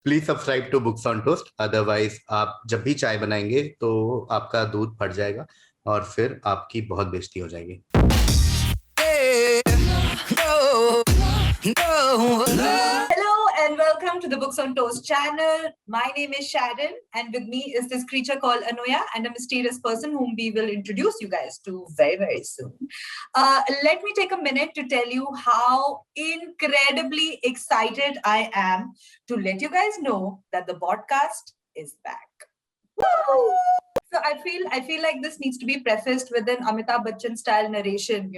Please subscribe to Books on Toast, otherwise आप जब भी चाय बनाएंगे तो आपका दूध फट जाएगा और फिर आपकी बहुत बेइज्जती हो जाएगी। Hello and welcome to the Books on Toast channel. My name is Sharon, and with me is this creature called Anuya and a mysterious person whom we will introduce you guys to very, very soon. Let me take a minute to tell you how incredibly excited I am to let you guys know that the podcast is back. Woo! So I feel like this needs to be prefaced with an Amitabh Bachchan style narration,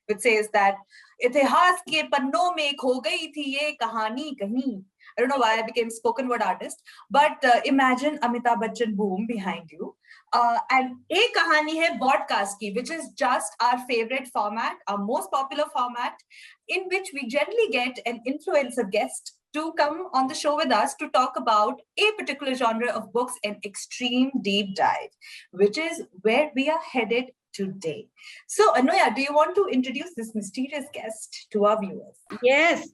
which says that इतिहास के पन्नों में खो गई थी ये कहानी कहीं. I don't know why I became spoken word artist, but imagine Amitabh Bachchan boom behind you. And एक कहानी है podcast की, which is just our favorite format, our most popular format, in which we generally get an influencer guest to come on the show with us to talk about a particular genre of books in extreme deep dive, which is where we are headed today. So, Anuya, do you want to introduce this mysterious guest to our viewers? Yes.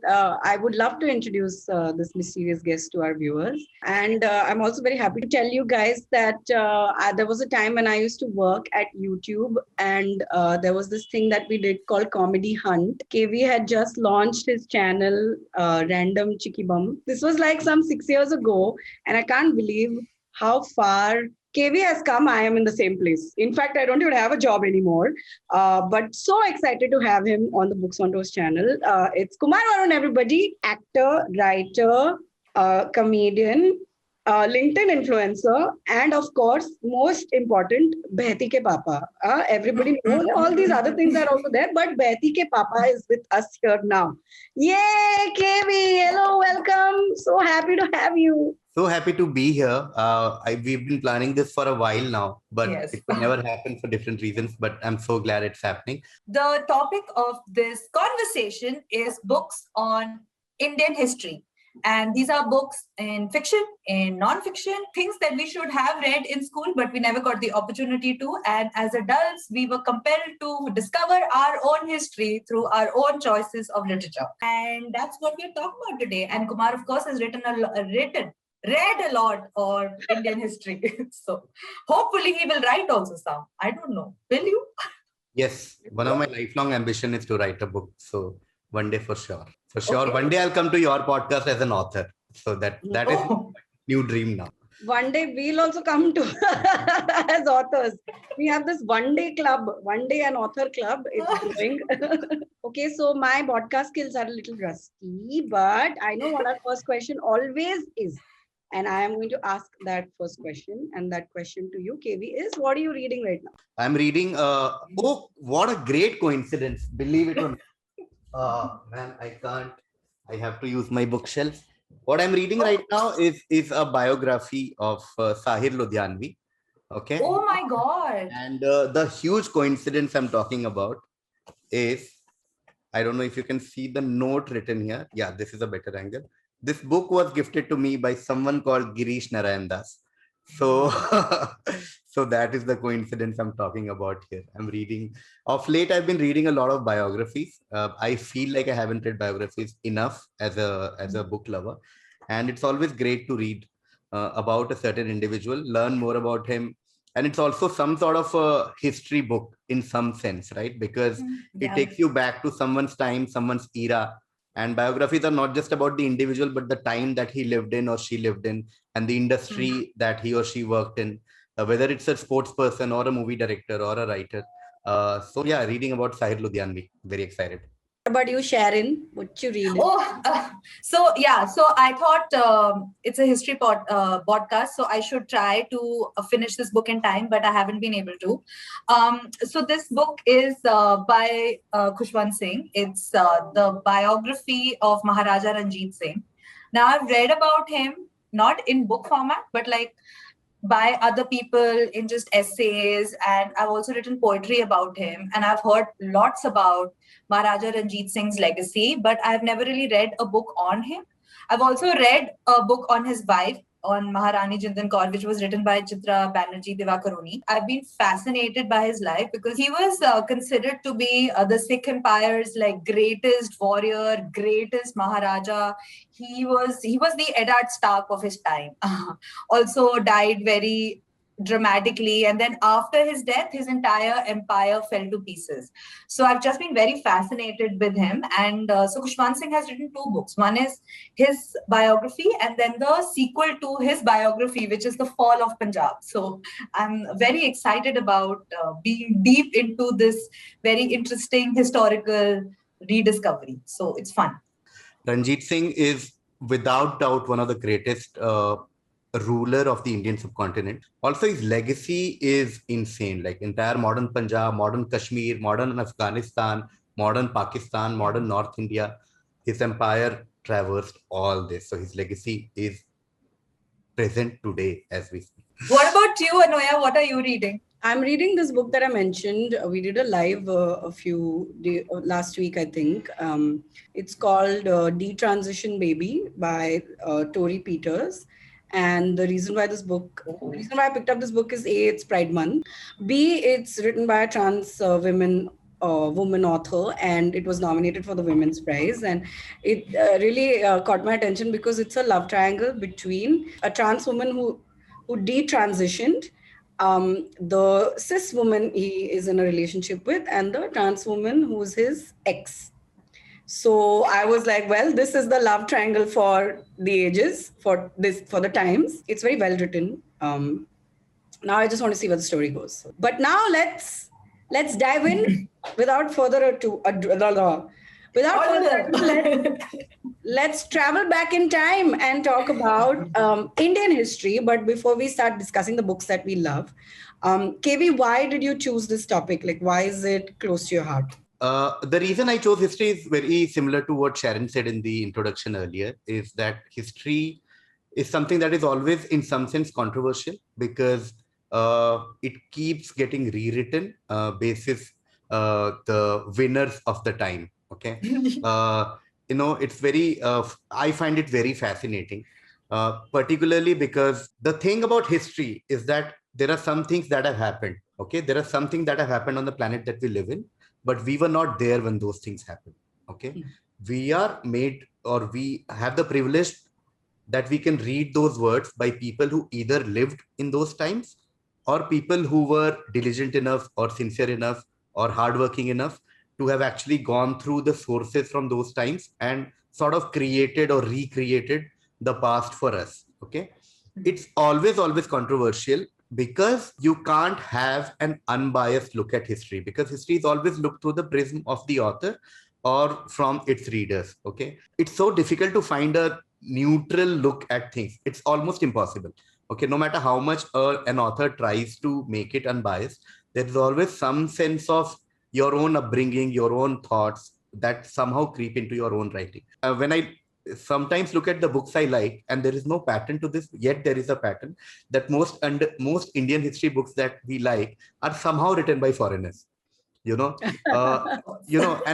I would love to introduce this mysterious guest to our viewers. And I'm also very happy to tell you guys that there was a time when I used to work at YouTube, and there was this thing that we did called Comedy Hunt. KV had just launched his channel, Random Chicky Bum. This was like some 6 years ago, and I can't believe how far KV has come. I am in the same place. In fact, I don't even have a job anymore. But so excited to have him on the Books on Toast channel. It's Kumar Varun, everybody. Actor, writer, comedian, LinkedIn influencer, and of course, most important, Behti ke Papa. Everybody knows all these other things are also there, but Behti ke Papa is with us here now. Yay, KV! Hello, welcome. So happy to have you. So happy to be here. We've been planning this for a while now, but Yes. it never happened for different reasons. But I'm so glad it's happening. The topic of this conversation is books on Indian history. And these are books in fiction, in non-fiction, things that we should have read in school, but we never got the opportunity to. And as adults, we were compelled to discover our own history through our own choices of literature. And that's what we're talking about today. And Kumar, of course, has read a lot on Indian history. So hopefully he will write also some. I don't know. Will you? Yes, one of my lifelong ambition is to write a book. So one day for sure. Okay. One day I'll come to your podcast as an author. So that is my new dream now. One day we'll also come to as authors. We have this one day an author club. It's growing. Okay, so my podcast skills are a little rusty, but I know what our first question always is. And I am going to ask that first question. And that question to you, KV, is what are you reading right now? I'm reading, oh, what a great coincidence. Believe it or not. Man, I have to use my bookshelf. What I'm reading right now is a biography of Sahir Ludhianvi. Okay. Oh my God. And the huge coincidence I'm talking about is, I don't know if you can see the note written here. Yeah, this is a better angle. This book was gifted to me by someone called Girish Narayan Das. So, so that is the coincidence I'm talking about here. I'm reading, of late, I've been reading a lot of biographies. I feel like I haven't read biographies enough as a book lover. And it's always great to read about a certain individual, learn more about him. And it's also some sort of a history book in some sense, right? Because it takes you back to someone's time, someone's era. And biographies are not just about the individual, but the time that he lived in or she lived in, and the industry that he or she worked in, whether it's a sports person or a movie director or a writer. So yeah, reading about Sahir Ludhianvi, very excited. What about you, Sharon? What you read? So I thought it's a history podcast, so I should try to finish this book in time, but I haven't been able to. So this book is by Khushwant Singh. It's the biography of Maharaja Ranjit Singh. Now I've read about him, not in book format, but like by other people in just essays, and I've also written poetry about him, and I've heard lots about Maharaja Ranjit Singh's legacy, but I've never really read a book on him. I've also read a book on his wife, on Maharani Jindan Kaur, which was written by Chitra Banerjee Divakaruni. I've been fascinated by his life because he was considered to be the Sikh Empire's like greatest warrior, greatest Maharaja. He was the Eddard Stark of his time. Also died very dramatically, and then after his death his entire empire fell to pieces. So I've just been very fascinated with him, and so Khushwant Singh has written two books. One is his biography, and then the sequel to his biography, which is The Fall of Punjab. So I'm very excited about being deep into this very interesting historical rediscovery. So it's fun. Ranjit Singh is without doubt one of the greatest ruler of the Indian subcontinent. Also, his legacy is insane. Like entire modern Punjab, modern Kashmir, modern Afghanistan, modern Pakistan, modern North India. His empire traversed all this. So his legacy is present today as we speak. What about you, Anoya? What are you reading? I'm reading this book that I mentioned. We did a live last week, I think. It's called Detransition Baby by Tori Peters. And the reason why I picked up this book is A, it's Pride Month. B, it's written by a trans woman author, and it was nominated for the Women's Prize. And it really caught my attention because it's a love triangle between a trans woman who detransitioned, the cis woman he is in a relationship with, and the trans woman who's his ex. So I was like, well, this is the love triangle for the ages, for the times. It's very well written. Now I just want to see where the story goes. But now let's dive in without further ado. Let's travel back in time and talk about Indian history. But before we start discussing the books that we love, KV, why did you choose this topic? Like, why is it close to your heart? The reason I chose history is very similar to what Sharon said in the introduction earlier, is that history is something that is always in some sense controversial because it keeps getting rewritten basis the winners of the time. Okay. It's very, I find it very fascinating, particularly because the thing about history is that there are some things that have happened. Okay. There are some things that have happened on the planet that we live in, but we were not there when those things happened. Okay. We are made, or we have the privilege that we can read those words by people who either lived in those times or people who were diligent enough or sincere enough or hardworking enough to have actually gone through the sources from those times and sort of created or recreated the past for us. Okay. It's always controversial because you can't have an unbiased look at history, because history is always looked through the prism of the author or from its readers. Okay. It's so difficult to find a neutral look at things. It's almost impossible. Okay. No matter how much an author tries to make it unbiased, there's always some sense of your own upbringing, your own thoughts that somehow creep into your own writing. When I sometimes look at the books I like, and there is no pattern to this, yet there is a pattern that most Indian history books that we like are somehow written by foreigners. And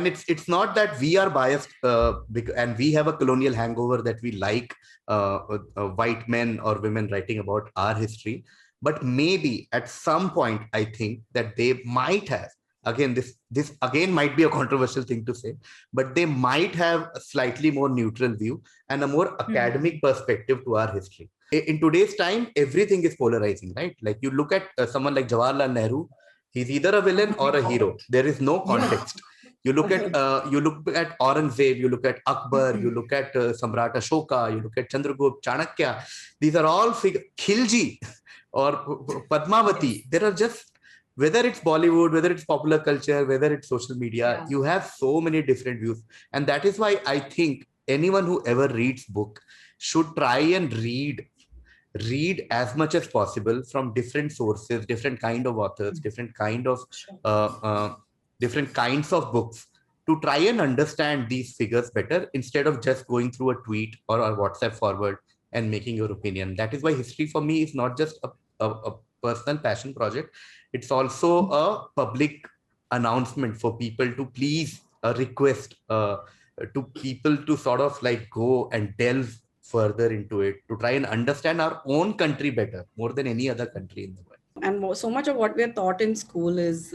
it's not that we are biased and we have a colonial hangover that we like white men or women writing about our history. But maybe at some point, I think that they might have, again, this again might be a controversial thing to say, but they might have a slightly more neutral view and a more academic perspective to our history. In today's time, everything is polarizing, right? Like you look at someone like Jawaharlal Nehru, he's either a villain or a hero. There is no context. You look at Aurangzeb, you look at Akbar, you look at Samrat Ashoka, you look at Chandragupta, Chanakya. These are all figures. Khilji or Padmavati. There are just, whether it's Bollywood, whether it's popular culture, whether it's social media, you have so many different views. And that is why I think anyone who ever reads book should try and read as much as possible from different sources, different kind of authors, different kinds of books, to try and understand these figures better instead of just going through a tweet or a WhatsApp forward and making your opinion. That is why history for me is not just a personal passion project. It's also a public announcement for people to please request to people to sort of like go and delve further into it, to try and understand our own country better, more than any other country in the world. And so much of what we are taught in school is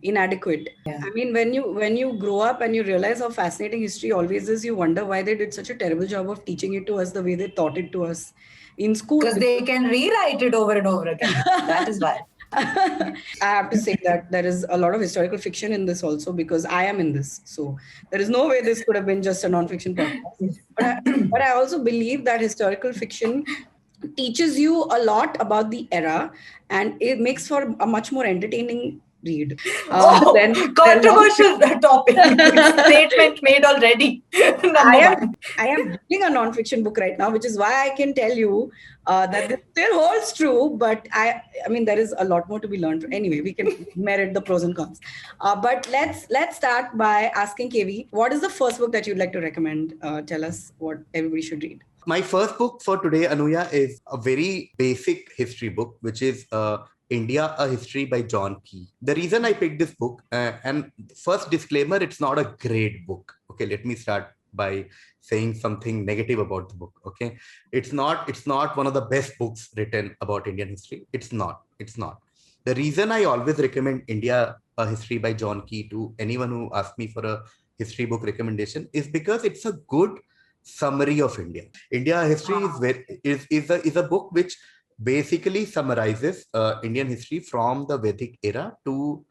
inadequate. Yeah. I mean, when you grow up and you realize how fascinating history always is, you wonder why they did such a terrible job of teaching it to us the way they taught it to us in school. Because they can rewrite it over and over again. That is why. I have to say that there is a lot of historical fiction in this also, because I am in this. So there is no way this could have been just a non-fiction podcast. But I also believe that historical fiction teaches you a lot about the era, and it makes for a much more entertaining read. Controversial topic. Statement made already. I am reading a non-fiction book right now, which is why I can tell you that this still holds true. But I mean, there is a lot more to be learned. Anyway, we can merit the pros and cons. But let's start by asking KV, what is the first book that you'd like to recommend? Tell us what everybody should read. My first book for today, Anuya, is a very basic history book, which is India, A History by John Key. The reason I picked this book, and first disclaimer, it's not a great book. Okay, let me start by saying something negative about the book. Okay, it's not one of the best books written about Indian history. It's not. The reason I always recommend India, A History by John Key to anyone who asks me for a history book recommendation is because it's a good summary of India. India history is a book which basically summarizes Indian history from the Vedic era to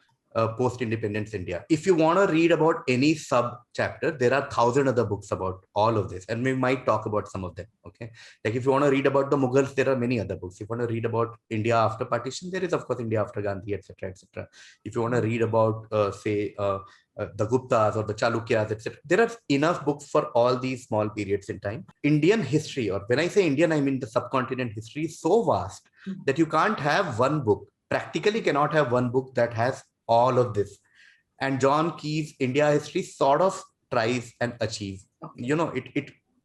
post-independence India. If you want to read about any sub-chapter, there are 1,000 other books about all of this, and we might talk about some of them. Okay, like if you want to read about the Mughals, there are many other books. If you want to read about India after partition, there is of course India after Gandhi, etc., etc. If you want to read about the Guptas or the Chalukyas, etc., there are enough books for all these small periods in time. Indian history, or when I say Indian, I mean the subcontinent history, is so vast that you can't have one book, practically cannot have one book that has all of this. And John Key's India history sort of tries and achieves. You know,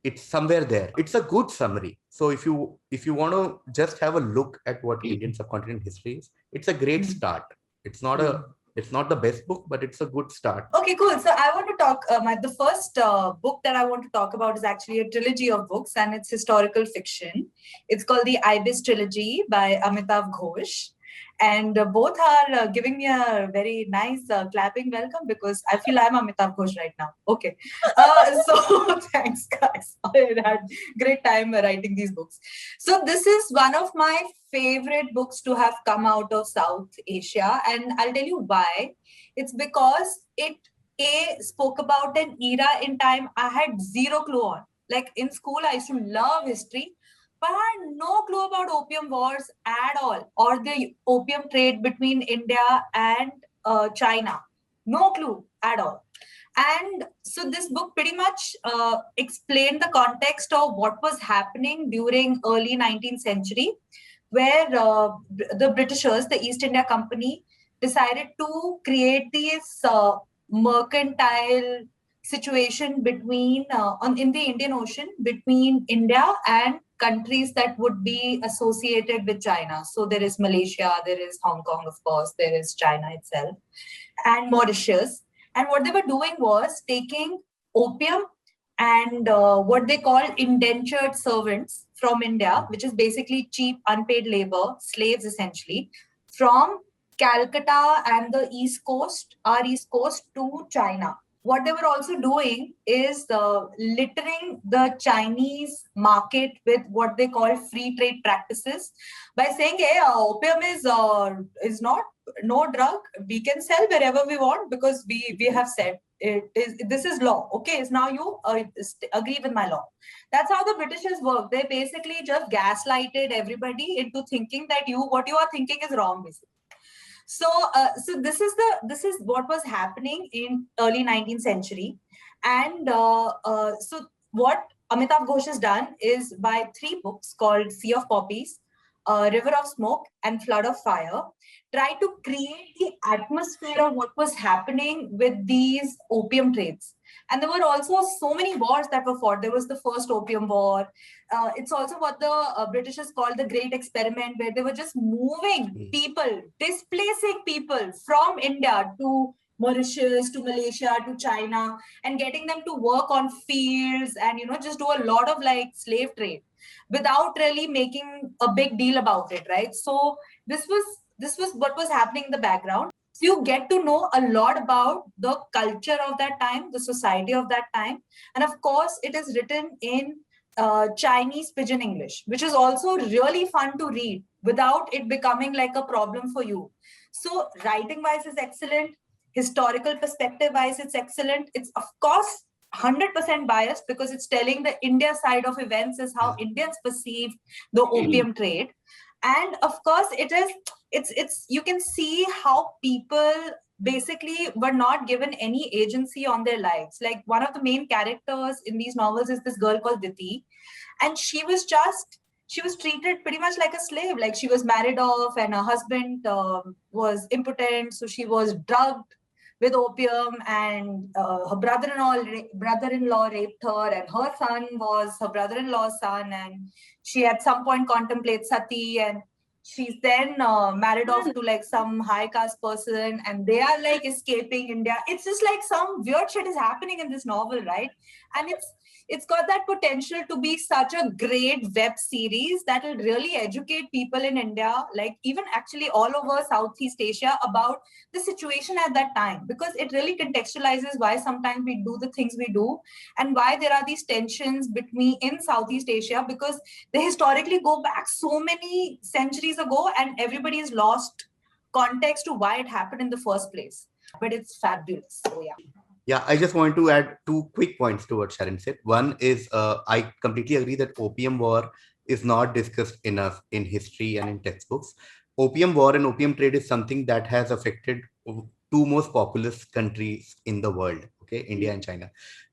it's somewhere there. It's a good summary. So if you want to just have a look at what Indian subcontinent history is, it's a great start. It's not the best book, but it's a good start. Okay, cool. So I want to talk, the first book that I want to talk about is actually a trilogy of books, and it's historical fiction. It's called the Ibis Trilogy by Amitav Ghosh. And both are giving me a very nice clapping welcome, because I feel I'm Amitav Ghosh right now. Okay. So thanks, guys. I had great time writing these books. So this is one of my favorite books to have come out of South Asia. And I'll tell you why. It's because it spoke about an era in time I had zero clue on. Like in school, I used to love history, but I had no clue about opium wars at all, or the opium trade between India and China. No clue at all. And so this book pretty much explained the context of what was happening during early 19th century, where the Britishers, the East India Company, decided to create this mercantile situation between in the Indian Ocean between India and countries that would be associated with China. So there is Malaysia, there is Hong Kong, of course, there is China itself, and Mauritius. And what they were doing was taking opium and what they call indentured servants from India, which is basically cheap, unpaid labor, slaves essentially, from Calcutta and the our East Coast to China. What they were also doing is littering the Chinese market with what they call free trade practices by saying, hey, opium is not no drug. We can sell wherever we want because we have said this is law. Okay, so now you agree with my law. That's how the Britishers work. They basically just gaslighted everybody into thinking that what you are thinking is wrong, basically. So this is what was happening in early 19th century. And so what Amitav Ghosh has done is, by 3 books called Sea of Poppies, River of Smoke, and Flood of Fire, try to create the atmosphere of what was happening with these opium trades. And there were also so many wars that were fought. There was the first Opium War. It's also what the Britishers called the Great Experiment, where they were just moving people, displacing people from India to Mauritius to Malaysia to China, and getting them to work on fields and just do a lot of like slave trade without really making a big deal about it, right? So this was what was happening in the background. So you get to know a lot about the culture of that time, the society of that time, and of course it is written in Chinese Pidgin English, which is also really fun to read without it becoming like a problem for you. So writing wise is excellent, historical perspective wise it's excellent. It's of course 100% biased because it's telling the India side of events, is how Indians perceive the opium trade. And of course it's you can see how people basically were not given any agency on their lives. Like one of the main characters in these novels is this girl called Diti, and she was treated pretty much like a slave. Like she was married off and her husband was impotent, so she was drugged with opium, and her brother-in-law raped her, and her son was her brother-in-law's son, and she at some point contemplates sati, and she's then married off to like some high caste person, and they are like escaping India. It's just like some weird shit is happening in this novel, right? And it's got that potential to be such a great web series that will really educate people in India, like even actually all over Southeast Asia, about the situation at that time, because it really contextualizes why sometimes we do the things we do and why there are these tensions between in Southeast Asia, because they historically go back so many centuries ago and everybody has lost context to why it happened in the first place. But it's fabulous. So yeah. Yeah, I just want to add two quick points to what Sharon said. One is I completely agree that opium war is not discussed enough in history and in textbooks. Opium war and opium trade is something that has affected two most populous countries in the world, okay, India and China.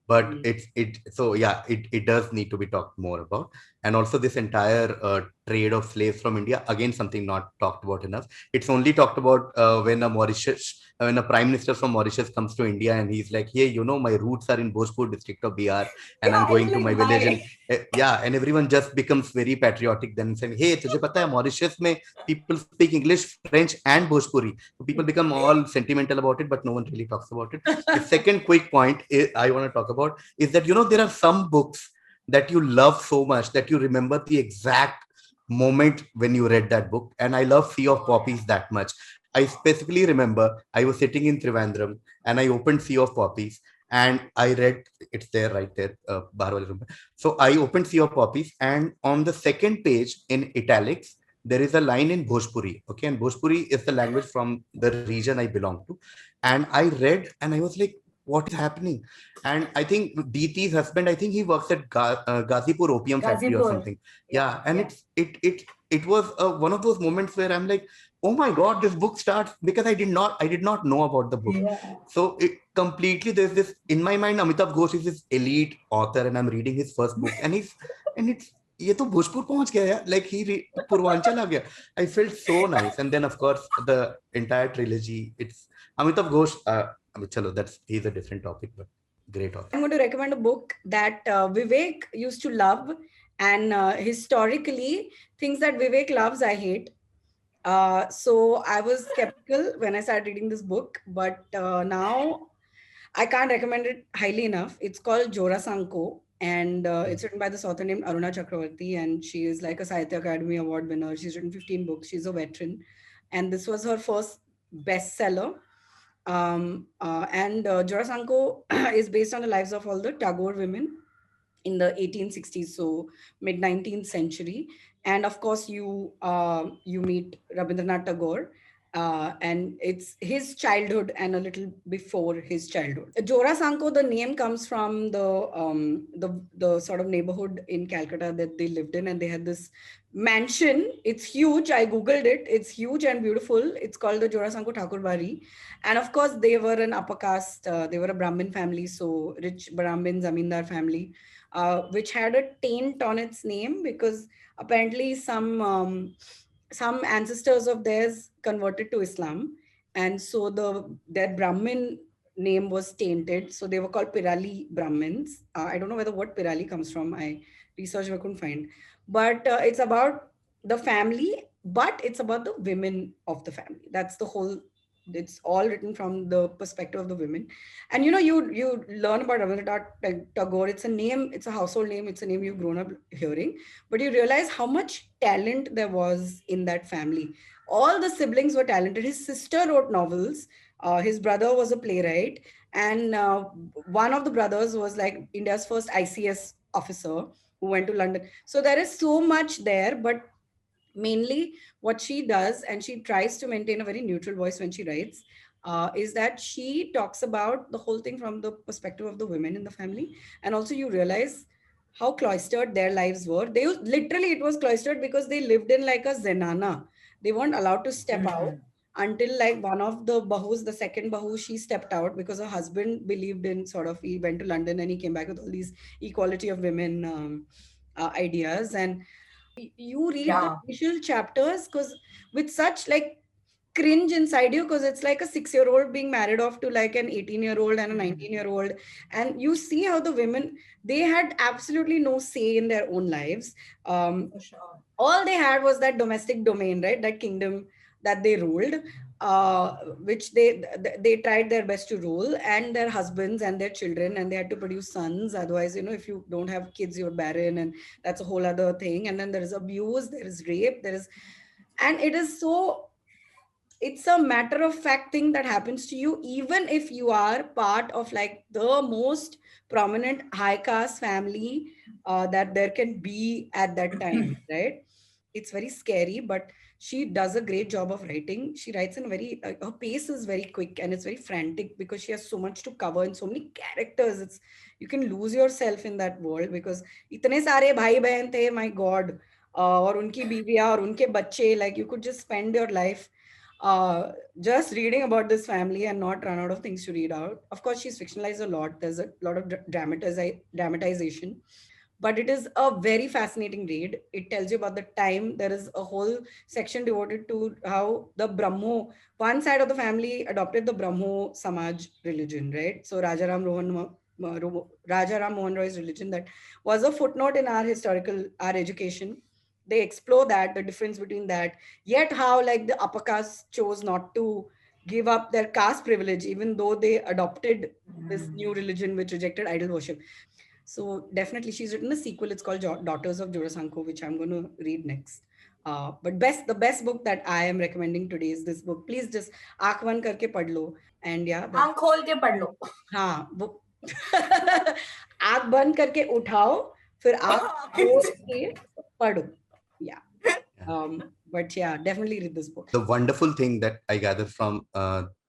But it does need to be talked more about. And also this entire trade of slaves from India, again, something not talked about enough. It's only talked about when a prime minister from Mauritius comes to India and he's like, hey, my roots are in Bhojpur district of Bihar, and I'm going to my village. And and everyone just becomes very patriotic then, saying, hey, tujhe pata hai, Mauritius mein people speak English, French and Bhojpuri. So people become all sentimental about it, but no one really talks about it. The second quick point I want to talk about is that, there are some books that you love so much that you remember the exact moment when you read that book. And I love Sea of Poppies that much. I specifically remember I was sitting in Trivandrum and I opened Sea of Poppies and I read, it's there right there, bahar wale room. So I opened Sea of Poppies, and on the second page in italics, there is a line in Bhojpuri. Okay. And Bhojpuri is the language from the region I belong to. And I read and I was like, what is happening? And I think Diti's husband, I think he works at Gazipur Opium Factory or something. Yeah. And it was one of those moments where I'm like, oh my God, this book starts, because I did not know about the book. Yeah. So it completely, there's this in my mind, Amitav Ghosh is this elite author and I'm reading his first book and it's ये तो भोजपुर पहुंच गया यार, like he Purvanchal आ गया. I felt so nice. And then of course the entire trilogy, it's Amitav Ghosh. He's a different topic, but great author. I'm going to recommend a book that Vivek used to love, and historically things that Vivek loves I hate. So I was skeptical when I started reading this book, but now I can't recommend it highly enough. It's called Jorasanko, and it's written by this author named Aruna Chakravarti, and she is like a Sahitya Academy Award winner. She's written 15 books. She's a veteran, and this was her first bestseller. And Jorasanko is based on the lives of all the Tagore women in the 1860s, so mid 19th century. And of course, you meet Rabindranath Tagore, and it's his childhood and a little before his childhood. Jorasanko, the name comes from the sort of neighborhood in Calcutta that they lived in, and they had this mansion. It's huge. I googled it. It's huge and beautiful. It's called the Jorasanko Thakurbari, and of course, they were an upper caste. They were a Brahmin family, so rich Brahmin zamindar family, which had a taint on its name because apparently some ancestors of theirs converted to Islam, and so their Brahmin name was tainted. So they were called Pirali Brahmins. I don't know whether what Pirali comes from. I researched, but couldn't find. But it's about the family, but it's about the women of the family. That's the whole It's all written from the perspective of the women. And you learn about Rabindranath Tagore. It's a name, it's a household name, it's a name you've grown up hearing, but you realize how much talent there was in that family. All the siblings were talented. His sister wrote novels. His brother was a playwright, and one of the brothers was like India's first ICS officer who went to London. So there is so much there, but mainly what she does, and she tries to maintain a very neutral voice when she writes, is that she talks about the whole thing from the perspective of the women in the family. And also you realize how cloistered their lives were. They literally, it was cloistered because they lived in like a zenana. They weren't allowed to step out until like one of the bahus, the second bahu, she stepped out because her husband believed in sort of, he went to London and he came back with all these equality of women ideas. And you read the initial chapters because with such like cringe inside you, because it's like a 6-year-old being married off to like an 18-year-old and a 19-year-old, and you see how the women, they had absolutely no say in their own lives. All they had was that domestic domain, right? That kingdom that they ruled, which they tried their best to rule, and their husbands and their children, and they had to produce sons. Otherwise, if you don't have kids, you're barren, and that's a whole other thing. And then there is abuse, there is rape, and it is so, it's a matter of fact thing that happens to you, even if you are part of like the most prominent high caste family that there can be at that time, right? It's very scary, but she does a great job of writing. She writes in a very, her pace is very quick and it's very frantic because she has so much to cover and so many characters. You can lose yourself in that world because itne sare bhai behan the, my God, और उनकी बीवियां और उनके बच्चे, like you could just spend your life just reading about this family and not run out of things to read out. Of course, she's fictionalized a lot. There's a lot of dramatization, but it is a very fascinating read. It tells you about the time. There is a whole section devoted to how the Brahmo, one side of the family adopted the Brahmo Samaj religion, right? So Rajaram Mohan Roy's religion, that was a footnote in our education. They explore that, the difference between that, yet how like the upper caste chose not to give up their caste privilege, even though they adopted this new religion which rejected idol worship. So definitely she's written a sequel. It's called Daughters of Jorasanko, which I'm going to read next. But the best book that I am recommending today is this book. Please just आँख बंद करके पढ़ लो. And yeah, आँख खोल के पढ़ लो. हाँ, वो आँख बंद करके उठाओ, फिर आँख खोल के पढ़ो. Yeah. But yeah, definitely read this book. The wonderful thing that I gather from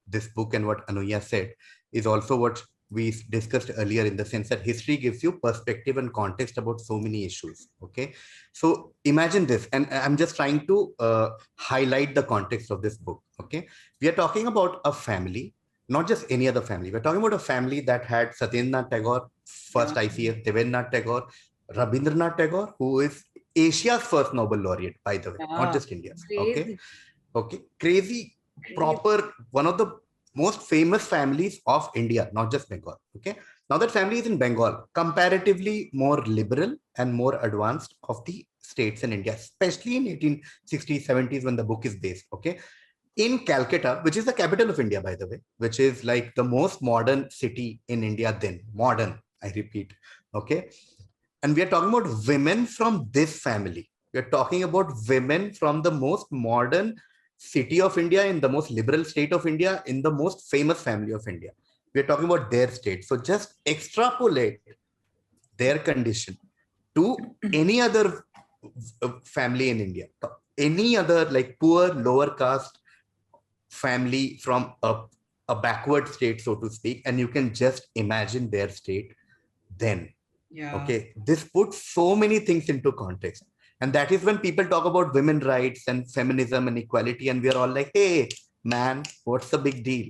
this book and what Anuya said is also what we discussed earlier, in the sense that history gives you perspective and context about so many issues. Okay, so imagine this, and I'm just trying to highlight the context of this book. Okay, we are talking about a family, not just any other family. We're talking about a family that had Satyendranath Tagore, first ICS, Devendranath Tagore, Rabindranath Tagore, who is Asia's first Nobel laureate, by the way, not just India's. Okay, crazy, proper, one of the most famous families of India, not just Bengal. Okay, now that family is in Bengal, comparatively more liberal and more advanced of the states in India, especially in 1860s, 70s when the book is based. Okay, in Calcutta, which is the capital of India, by the way, which is like the most modern city in India then, modern, I repeat. Okay, and we are talking about women from this family. We are talking about women from the most modern city of India, in the most liberal state of India, in the most famous family of India. We are talking about their state. So just extrapolate their condition to any other family in India, any other like poor, lower caste family from a backward state, so to speak, and you can just imagine their state then. Yeah. Okay, this puts so many things into context. And that is when people talk about women's rights and feminism and equality, and we're all like, hey, man, what's the big deal?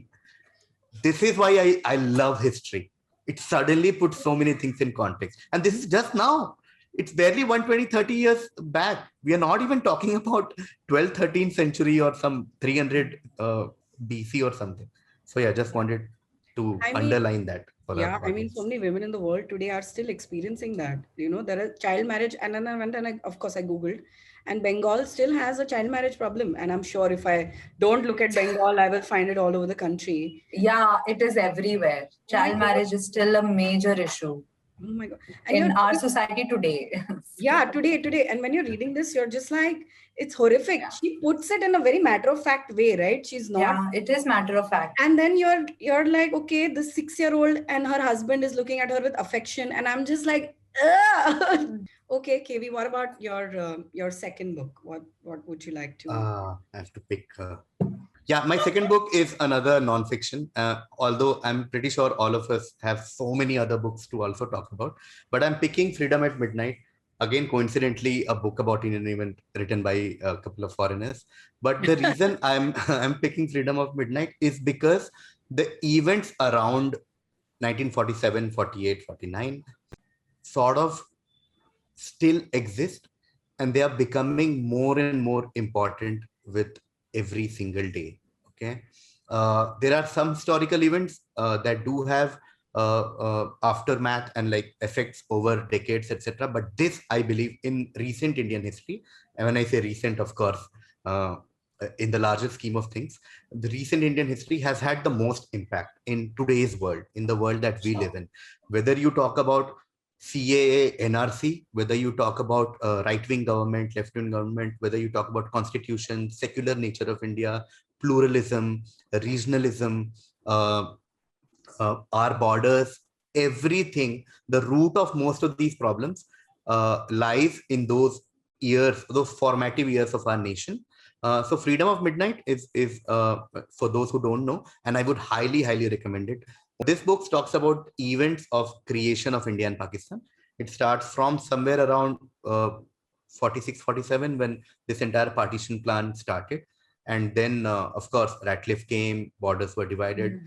This is why I love history. It suddenly puts so many things in context. And this is just now. It's barely 120, 30 years back. We are not even talking about 12th, 13th century or some 300 BC or something. So yeah, just wanted. to I mean, underline that for yeah, our I mean, audience. so many women in the world today are still experiencing that. There are child marriage, and then I went and of course, I Googled, and Bengal still has a child marriage problem. And I'm sure if I don't look at Bengal, I will find it all over the country. Yeah, it is everywhere. Oh my Child God. marriage is still a major issue Oh my God. And in you're our society today. yeah, today. And when you're reading this, you're just like, it's horrific. Yeah. She puts it in a very matter-of-fact way, right? She's not. Yeah, it is matter of fact. And then you're like, okay, the 6-year-old and her husband is looking at her with affection, and I'm just like, ugh. Okay, KV, what about your second book? What would you like to? I have to pick. Yeah, my second book is another nonfiction. Although I'm pretty sure all of us have so many other books to also talk about, but I'm picking Freedom at Midnight. Again, coincidentally, a book about Indian women written by a couple of foreigners. But the reason I'm I'm picking Freedom of Midnight is because the events around 1947, 48, 49 sort of still exist, and they are becoming more and more important with every single day. Okay, there are some historical events that do have aftermath and like effects over decades, etc. But this, I believe, in recent Indian history, and when I say recent, of course, in the larger scheme of things, the recent Indian history has had the most impact in today's world, in the world that we live in. Whether you talk about CAA, NRC, whether you talk about right-wing government, left-wing government, whether you talk about constitution, secular nature of India, pluralism, regionalism, our borders, everything, the root of most of these problems lies in those years, those formative years of our nation. So Freedom of Midnight is for those who don't know, and I would highly, highly recommend it. This book talks about events of creation of India and Pakistan. It starts from somewhere around 46, 47 when this entire partition plan started. And then, of course, Ratcliffe came, borders were divided.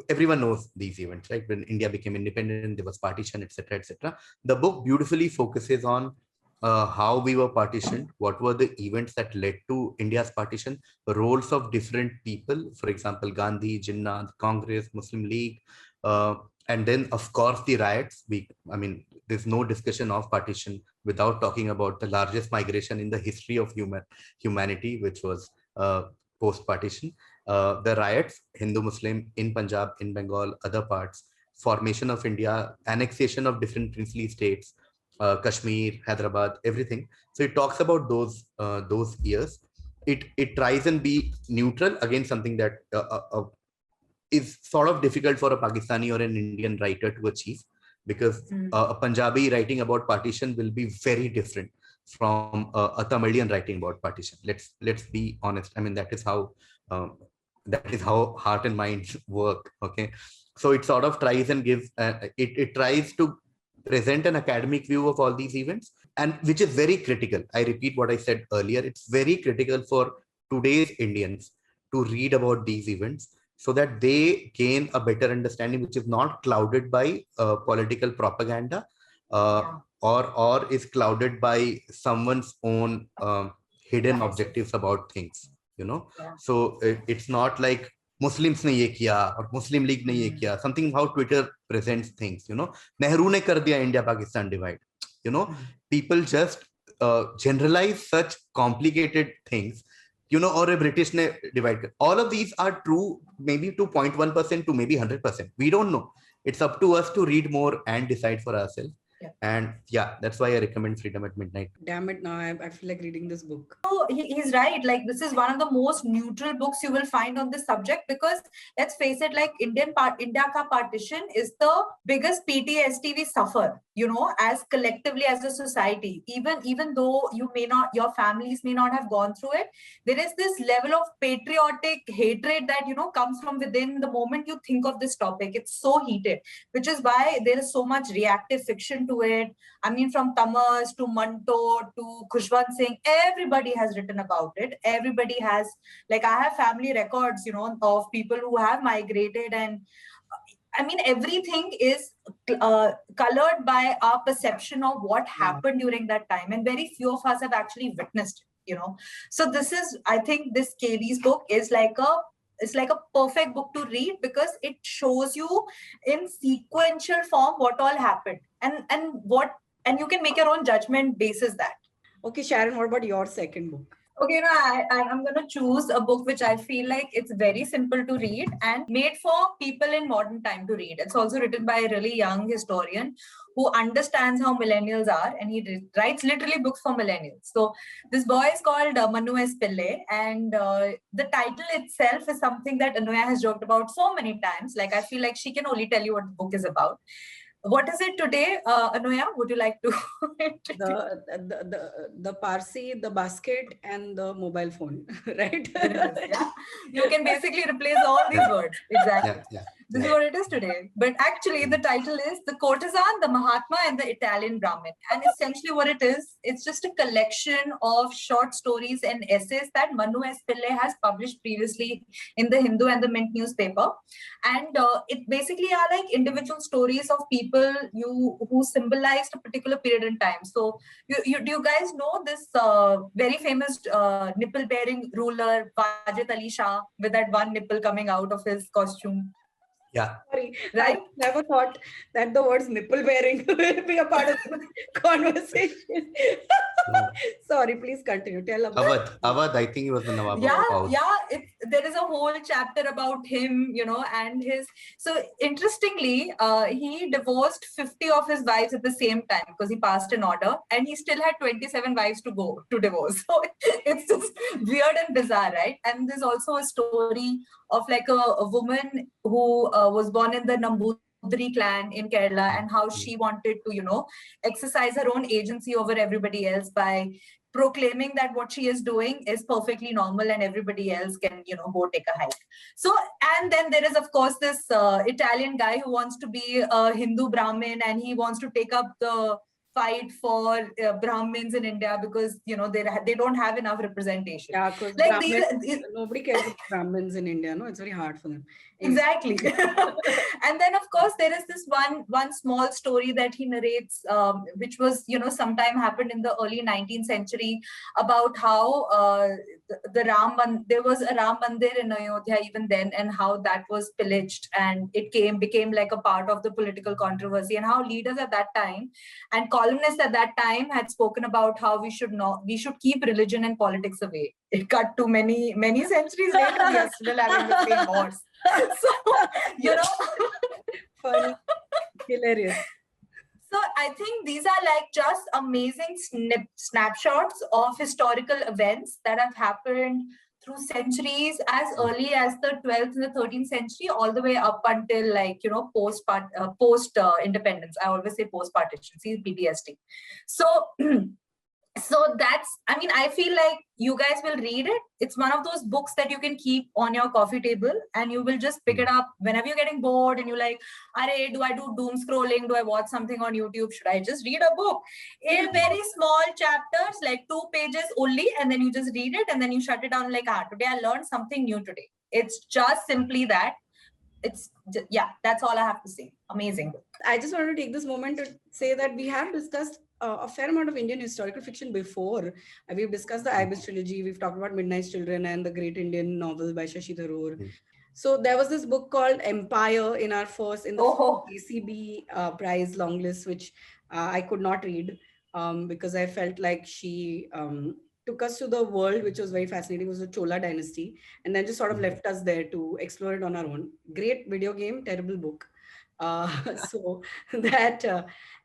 Everyone knows these events, right? When India became independent, there was partition, etc., etc. The book beautifully focuses on how we were partitioned, what were the events that led to India's partition, the roles of different people, for example, Gandhi, Jinnah, the Congress, Muslim League, and then, of course, the riots. I mean, there's no discussion of partition without talking about the largest migration in the history of humanity, which was post-partition. The riots, Hindu-Muslim in Punjab, in Bengal, other parts, formation of India, annexation of different princely states, Kashmir, Hyderabad, everything. So it talks about those years. It tries and be neutral, again, something that is sort of difficult for a Pakistani or an Indian writer to achieve, because a Punjabi writing about partition will be very different from a Tamilian writing about partition. Let's be honest. I mean, that is how heart and mind work. Okay, so it sort of tries and gives it tries to present an academic view of all these events, and which is very critical. I repeat what I said earlier. It's very critical for today's Indians to read about these events so that they gain a better understanding, which is not clouded by political propaganda or is clouded by someone's own hidden objectives about things, you know. So it's not like Muslims ne ye kiya or Muslim League ne ye kiya, something how Twitter presents things, you know. Nehru ne kar diya India Pakistan divide, you know. People just generalize such complicated things, you know, or a British ne divide. All of these are true, maybe to 0.1% to maybe 100%. We don't know. It's up to us to read more and decide for ourselves. And yeah, that's why I recommend Freedom at Midnight. Damn it, now I feel like reading this book. So he's right. Like, this is one of the most neutral books you will find on this subject, because let's face it, like India ka partition is the biggest PTSD we suffer, you know, as collectively as a society. Even though your families may not have gone through it, there is this level of patriotic hatred that, you know, comes from within the moment you think of this topic. It's so heated, which is why there is so much reactive fiction to it. I mean, from Tamas to Manto to Khushwant Singh, everybody has written about it. Everybody has, like, I have family records, you know, of people who have migrated, and I mean, everything is colored by our perception of what happened during that time, and very few of us have actually witnessed it, you know. So this is, I think, this KV's book is like a it's like a perfect book to read because it shows you in sequential form what all happened and you can make your own judgment basis that. Okay, Sharon, what about your second book? Okay, no, I'm going to choose a book which I feel like it's very simple to read and made for people in modern time to read. It's also written by a really young historian who understands how millennials are, and he writes literally books for millennials. So this boy is called Manu S. Pillai, and the title itself is something that Anuya has joked about so many times. Like, I feel like she can only tell you what the book is about. What is it today, Anuya? Would you like to? The Parsi, the basket, and the mobile phone, right? Yeah. You can basically replace all these words. Exactly. Yeah. This is what it is today. But actually, the title is The Courtesan, the Mahatma, and the Italian Brahmin. And essentially, what it is, it's just a collection of short stories and essays that Manu S. Pillai has published previously in the Hindu and the Mint newspaper. And it basically are like individual stories of people who symbolized a particular period in time. So, do you guys know this very famous nipple-bearing ruler, Wajid Ali Shah, with that one nipple coming out of his costume? Yeah. Sorry, Right? I never thought that the words nipple bearing will be a part of the conversation. Sorry, please continue. Tell about Awadh, I think he was the Nawab Yeah, of Oudh. yeah. There is a whole chapter about him, and his. So interestingly, he divorced 50 of his wives at the same time because he passed an order, and he still had 27 wives to go to divorce. So it's just weird and bizarre, right? And there's also a story of like a woman who was born in the Nambudri clan in Kerala, and how she wanted to, exercise her own agency over everybody else by proclaiming that what she is doing is perfectly normal and everybody else can, go take a hike. So, and then there is, of course, this Italian guy who wants to be a Hindu Brahmin, and he wants to take up the fight for Brahmins in India because, they don't have enough representation. Yeah, because Like nobody cares about Brahmins in India. No, it's very hard for them. Exactly. And then, of course, there is this one small story that he narrates, which was, sometime happened in the early 19th century, about how there was a Ram Mandir in Ayodhya even then, and how that was pillaged, and it became like a part of the political controversy, and how leaders at that time and columnists at that time had spoken about how we should keep religion and politics away. It cut to many centuries later, we are still having the same wars. So, Funny, hilarious. So I think these are like just amazing snapshots of historical events that have happened through centuries, as early as the 12th and the 13th century, all the way up until post independence. I always say post partition, see PTSD. So so I feel like you guys will read it. It's one of those books that you can keep on your coffee table, and you will just pick it up whenever you're getting bored and you're like, do I do doom scrolling? Do I watch something on YouTube? Should I just read a book in very small chapters, like 2 pages only, and then you just read it and then you shut it down like, today I learned something new today. It's just simply that. That's all I have to say. Amazing book. I just want to take this moment to say that we have discussed a fair amount of Indian historical fiction before. We've discussed the Ibis trilogy. We've talked about Midnight's Children and the Great Indian Novel by Shashi Tharoor. So there was this book called Empire in the ACB prize long list, which I could not read because I felt like she took us to the world, which was very fascinating. It was the Chola dynasty, and then just sort of left us there to explore it on our own. Great video game, terrible book. So that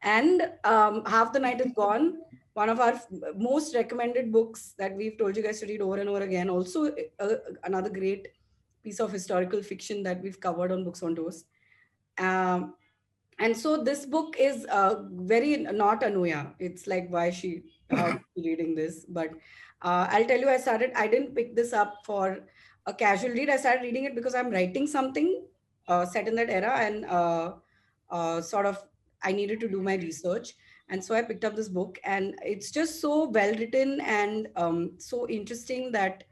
and Half the Night Is Gone, one of our most recommended books that we've told you guys to read over and over again. Also another great piece of historical fiction that we've covered on Books on Toast. And so this book is very not Anuya. It's like, why is she reading this? But I'll tell you, I didn't pick this up for a casual read. I started reading it because I'm writing something set in that era, and sort of I needed to do my research. And so I picked up this book, and it's just so well written and so interesting that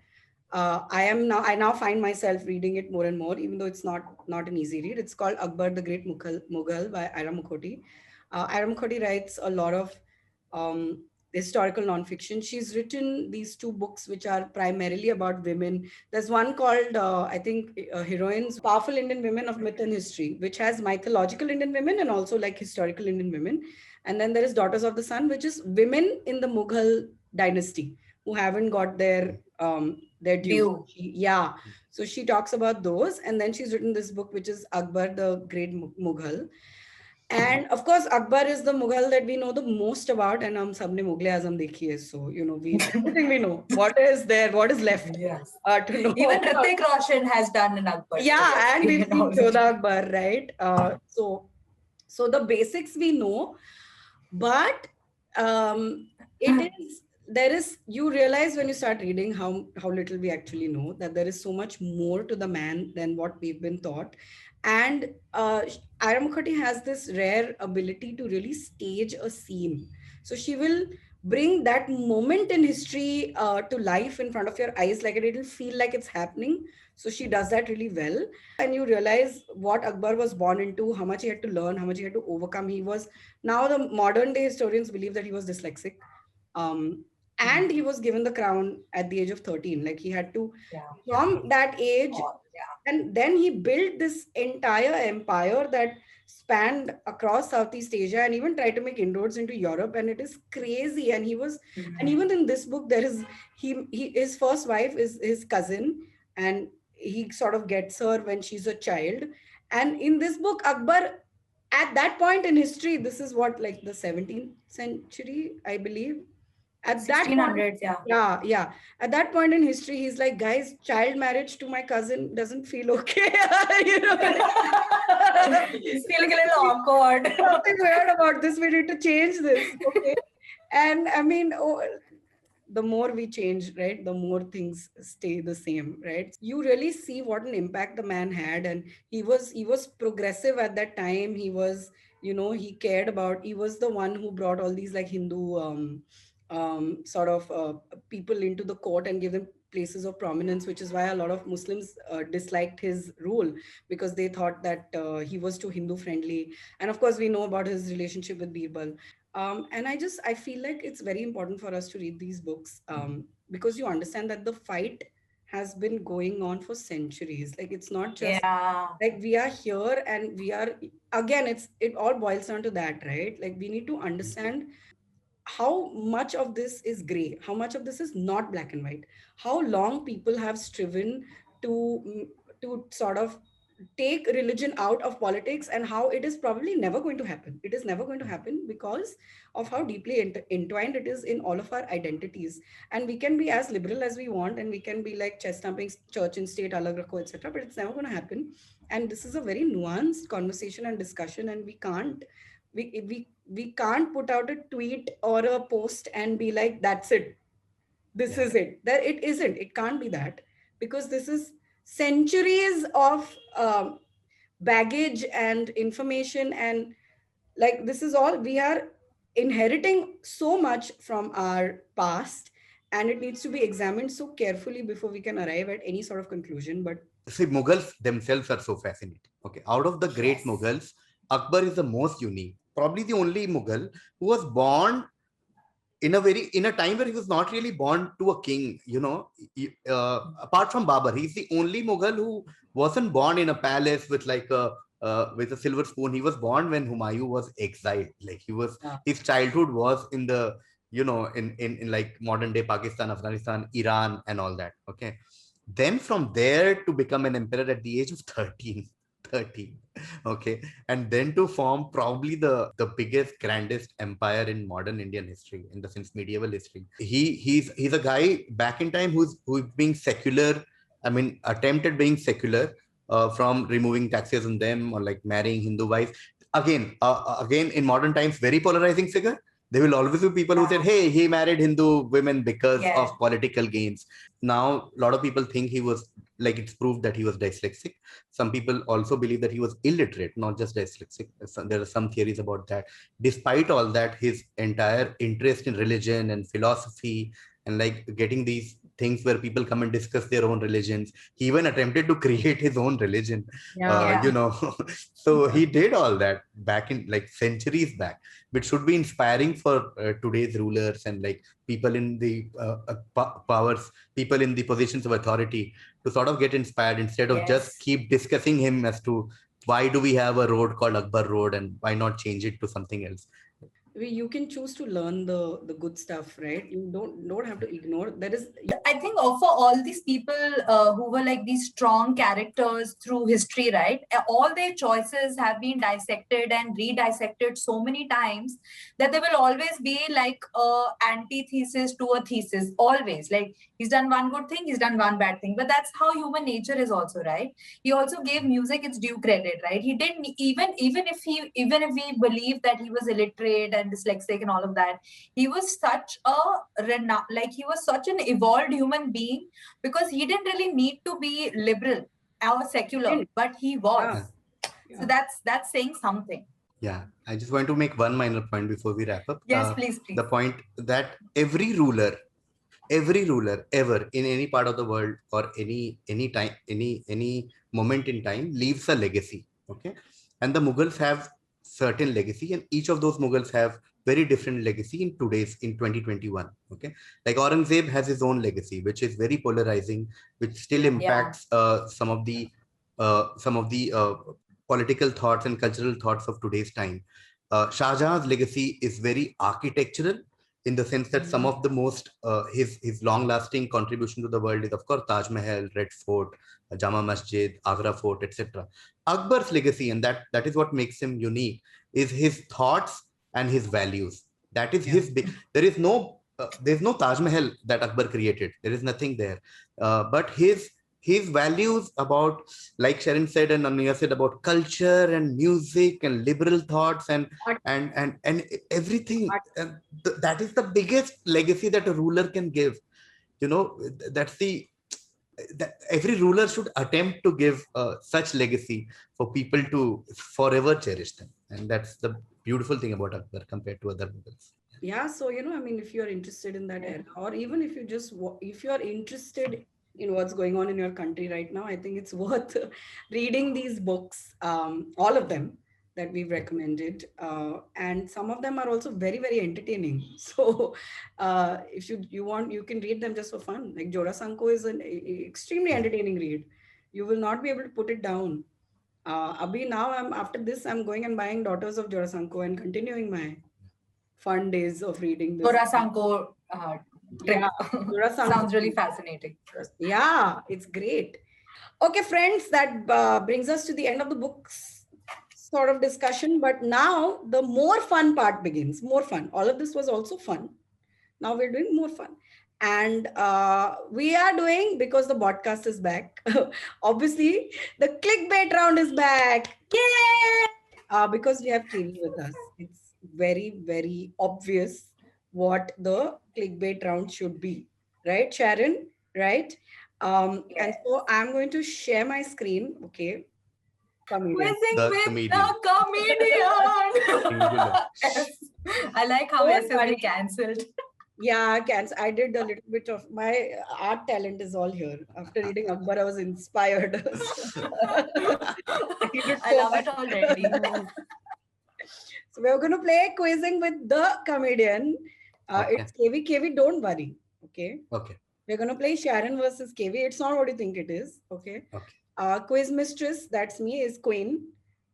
I now find myself reading it more and more, even though it's not an easy read. It's called Akbar the Great Mughal by Ira Mukhoti. Ira Mukhoti writes a lot of historical nonfiction. She's written these 2 books which are primarily about women. There's one called, I think, Heroines, Powerful Indian Women of Myth and History, which has mythological Indian women and also like historical Indian women. And then there is Daughters of the Sun, which is women in the Mughal dynasty who haven't got their due. Yeah. So she talks about those. And then she's written this book, which is Akbar, the Great Mughal. And of course, Akbar is the Mughal that we know the most about, and hum sabne Mughal Azam dekhi hai. So, everything we know. What is there? What is left Yes. to know? Even Hrithik Roshan has done an Akbar. Yeah, and we've seen Jodha Akbar, right? So the basics we know, but you realize when you start reading how little we actually know, that there is so much more to the man than what we've been taught. And Ira Mukherjee has this rare ability to really stage a scene. So she will bring that moment in history to life in front of your eyes, like it'll feel like it's happening. So she does that really well. And you realize what Akbar was born into, how much he had to learn, how much he had to overcome. Now the modern day historians believe that he was dyslexic. And he was given the crown at the age of 13. Like he had to, from that age, and then he built this entire empire that spanned across Southeast Asia and even tried to make inroads into Europe. And it is crazy. And and even in this book, there is, his first wife is his cousin, and he sort of gets her when she's a child. And in this book, Akbar, at that point in history, this is what, like the 17th century, I believe. At that point, yeah. At that point in history, he's like, guys, child marriage to my cousin doesn't feel okay. It's feeling a little awkward. Something weird about this. We need to change this. Okay. And I mean, the more we change, right, the more things stay the same, right? You really see what an impact the man had. And he was progressive at that time. He was, he cared about, he was the one who brought all these like Hindu people into the court and give them places of prominence, which is why a lot of Muslims disliked his rule, because they thought that he was too Hindu friendly. And of course, we know about his relationship with Birbal. And I feel like it's very important for us to read these books because you understand that the fight has been going on for centuries. Like it's not just like we are here and we are, again, it all boils down to that, right? Like we need to understand how much of this is gray, how much of this is not black and white, how long people have striven to sort of take religion out of politics, and how it is probably never going to happen. It is never going to happen because of how deeply entwined it is in all of our identities. And we can be as liberal as we want, and we can be like chest thumping church and state, alag rakho, etc. But it's never going to happen. And this is a very nuanced conversation and discussion, and we can't put out a tweet or a post and be like, that's it, this is it. That it isn't, it can't be that, because this is centuries of baggage and information, and like this is all we are inheriting so much from our past, and it needs to be examined so carefully before we can arrive at any sort of conclusion. But see, Mughals themselves are so fascinating. Okay, out of the great Mughals, Akbar is the most unique, probably the only Mughal who was born in a time where he was not really born to a king. Apart from Babur, he's the only Mughal who wasn't born in a palace with like with a silver spoon. He was born when Humayun was exiled. Like his childhood was in the in like modern day Pakistan, Afghanistan, Iran, and all that. Okay, then from there to become an emperor at the age of 13. Okay, and then to form probably the biggest, grandest empire in modern Indian history, in the sense medieval history. He's a guy back in time who's being secular. I mean, attempted being secular from removing taxes on them or like marrying Hindu wives. Again, in modern times, very polarizing figure. There will always be people who said, hey, he married Hindu women because of political gains. Now, a lot of people think he was, like, it's proved that he was dyslexic. Some people also believe that he was illiterate, not just dyslexic. There are some theories about that. Despite all that, his entire interest in religion and philosophy and like getting these things where people come and discuss their own religions. He even attempted to create his own religion, Yeah. you know. So he did all that back in like centuries back, which should be inspiring for today's rulers and like people in the powers, people in the positions of authority, to sort of get inspired instead of Yes. just keep discussing him as to why do we have a road called Akbar Road and why not change it to something else. You can choose to learn the good stuff, right? You don't have to ignore. There is I think for all these people who were like these strong characters through history, right? All their choices have been dissected and redissected so many times that there will always be like a antithesis to a thesis. Always, like he's done one good thing, he's done one bad thing. But that's how human nature is also, right? He also gave music its due credit, right? He didn't even if we believe that he was illiterate and dyslexic and all of that, he was such such an evolved human being because he didn't really need to be liberal or secular, but he was. Yeah. So that's saying something. Yeah, I just want to make one minor point before we wrap up. Yes, please. The point that every ruler ever in any part of the world or any time, any moment in time leaves a legacy. Okay, and the Mughals have certain legacy, and each of those Mughals have very different legacy in 2021. Okay, like Aurangzeb has his own legacy, which is very polarizing, which still impacts some of the political thoughts and cultural thoughts of today's time. Shah Jahan's legacy is very architectural, in the sense that some of the most his long-lasting contribution to the world is, of course, Taj Mahal, Red Fort, Jama Masjid, Agra Fort, etc. Akbar's legacy, and that is what makes him unique, is his thoughts and his values. That is his big. There's no Taj Mahal that Akbar created. There is nothing there. But his values about, like Sharon said and Anuya said, about culture and music and liberal thoughts and everything. That is the biggest legacy that a ruler can give. You know, that every ruler should attempt to give such legacy for people to forever cherish them. And that's the beautiful thing about Akbar compared to other Mughals. Yeah, so I mean, if you're interested in that era, or even if you just if you're interested in what's going on in your country right now, I think it's worth reading these books, all of them that we've recommended, and some of them are also very, very entertaining. So if you want, you can read them just for fun. Like Jorasanko is an extremely entertaining read. You will not be able to put it down. Abhi, now after this, I'm going and buying Daughters of Jorasanko and continuing my fun days of reading this. Jorasanko trip. Sounds really fascinating. Yeah, it's great. Okay, friends, that brings us to the end of the books sort of discussion. But now the more fun part begins. More fun. All of this was also fun. Now we're doing more fun. And we are doing, because the podcast is back, obviously, the clickbait round is back. Yay! Because we have KV with us. It's very, very obvious what the clickbait round should be. Right, Sharon? Right? And so I'm going to share my screen. Okay. Quizzing with a comedian. Yes. I like how S has been cancelled. Yeah, I did a little bit of my art talent is all here. After reading Akbar, I was inspired. I love it already. So we're going to play quizzing with the comedian. It's KV. KV, don't worry. Okay. Okay. We're going to play Sharon versus KV. It's not what you think it is. Okay. Quiz mistress, that's me, is Queen.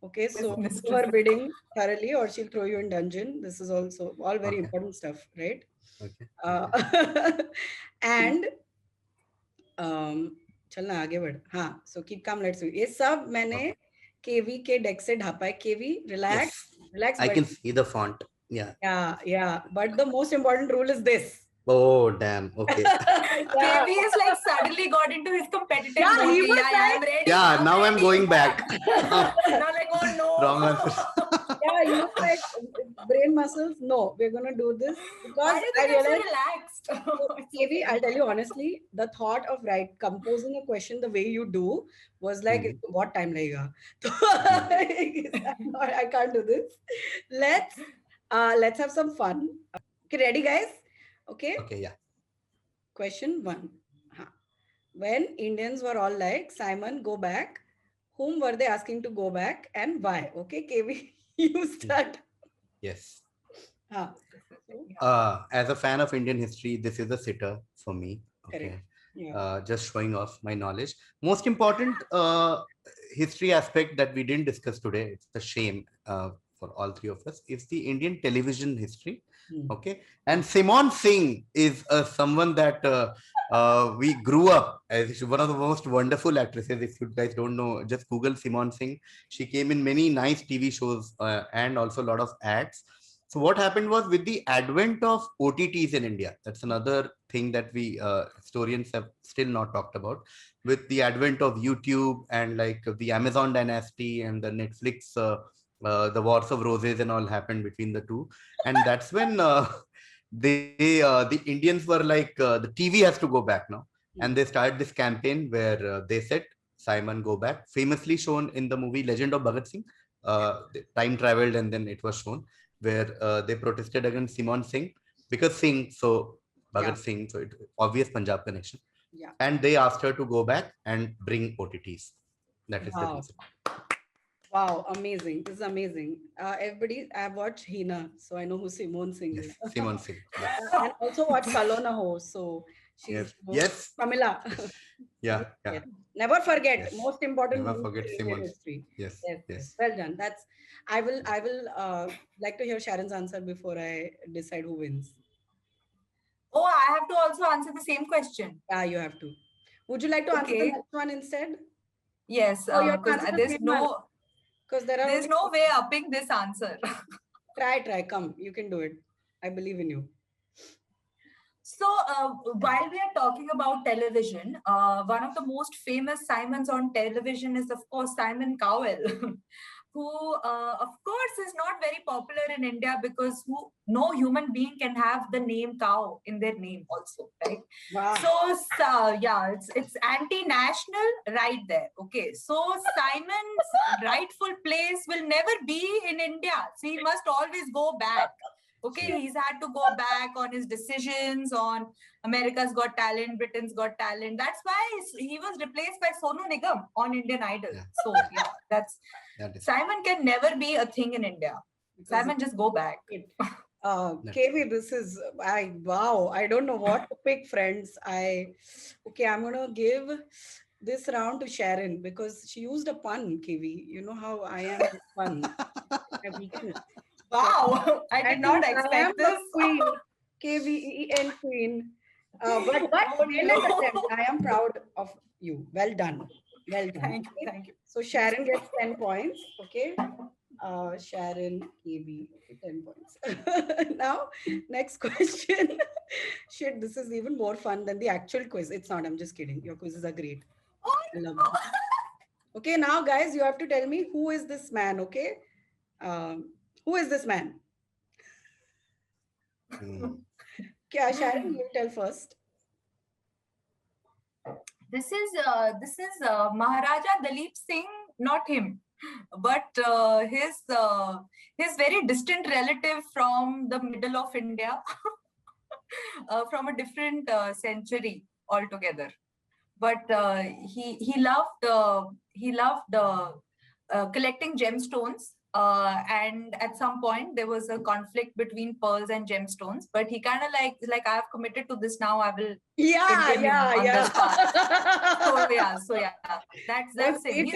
Okay. So do her bidding thoroughly or she'll throw you in dungeon. This is also all very important stuff, right? Okay. And चलना आगे बढ़. हाँ. So keep calm. Let's see. ये सब मैंने KV के deck से ढापा है. KV, relax. Yes. Relax. I can see the font. Yeah. Yeah. But the most important rule is this. Oh, damn. Okay. KV is like suddenly got into his competitive mode. He was I'm ready. Yeah, now I'm going back. Now like, oh no. Wrong answer. Yeah, you like brain muscles. No, we're going to do this because I realized relaxed. KV, I'll tell you honestly, the thought of composing a question the way you do was like, what time lagega? I can't do this. Let's have some fun. Okay, ready, guys? Okay. Okay, yeah. Question 1. when Indians were all like, Simon, go back. Whom were they asking to go back and why? Okay, KV, you start. Yes. Huh. As a fan of Indian history, this is a sitter for me. Okay. Correct. Yeah. Just showing off my knowledge. Most important history aspect that we didn't discuss today, it's a shame for all three of us, is the Indian television history. Hmm. Okay. And Simon Singh is someone that we grew up as one of the most wonderful actresses. If you guys don't know, just Google Simon Singh. She came in many nice TV shows and also a lot of ads. So what happened was, with the advent of OTTs in India, that's another thing that we historians have still not talked about. With the advent of YouTube and like the Amazon dynasty and the Netflix, the Wars of Roses and all happened between the two, and that's when the Indians were like, the TV has to go back now, and they started this campaign where they said, Simon, go back. Famously shown in the movie Legend of Bhagat Singh. They time traveled and then it was shown where they protested against Simon Singh because Singh, so Bhagat Singh, so it obvious Punjab connection. Yeah. And they asked her to go back and bring OTTs. That is the reason. Wow, amazing. This is amazing. Everybody, I've watched Hina, so I know who Simone Singh is. Yes, Simon Singh. Yes. And also watched Kalona Ho, so she's Yes. Pamela. Yeah. Never forget. Yes. Most important. Never forget Indian Simon. history. Yes. Yes. Well done. That's. I will like to hear Sharon's answer before I decide who wins. Oh, I have to also answer the same question. Yeah, you have to. Would you like to answer the next one instead? Yes. Because there's no. Because there's no way upping this answer. Try. Come, you can do it. I believe in you. So while we are talking about television, one of the most famous Simons on television is, of course, Simon Cowell, who, of course, is not very popular in India because no human being can have the name cow in their name also, right? Wow. So, it's anti-national right there. Okay, so Simon's rightful place will never be in India. So he must always go back. Okay, he's had to go back on his decisions on America's Got Talent, Britain's Got Talent. That's why he was replaced by Sonu Nigam on Indian Idol. Yeah. So Simon can never be a thing in India. Simon, just go back. KV, this is wow. I don't know what to pick, friends. I'm gonna give this round to Sharon because she used a pun, KV. You know how I am with fun. Wow, I did not expect this. Queen, KVEN queen. But brilliant attempt. I am proud of you. Well done. Well done. Thank you. So Sharon gets 10 points. Okay. Sharon, KV, 10 points. Now, next question. Shit, this is even more fun than the actual quiz. It's not, I'm just kidding. Your quizzes are great. I love them. Okay, now guys, you have to tell me who is this man, okay? Who is this man? Okay, Sharon, you tell first. This is Maharaja Dalip Singh, not him, but his very distant relative from the middle of India, from a different century altogether. But he loved collecting gemstones. And at some point there was a conflict between pearls and gemstones, but he kind of like I have committed to this now, I will continue on this path. So that's it.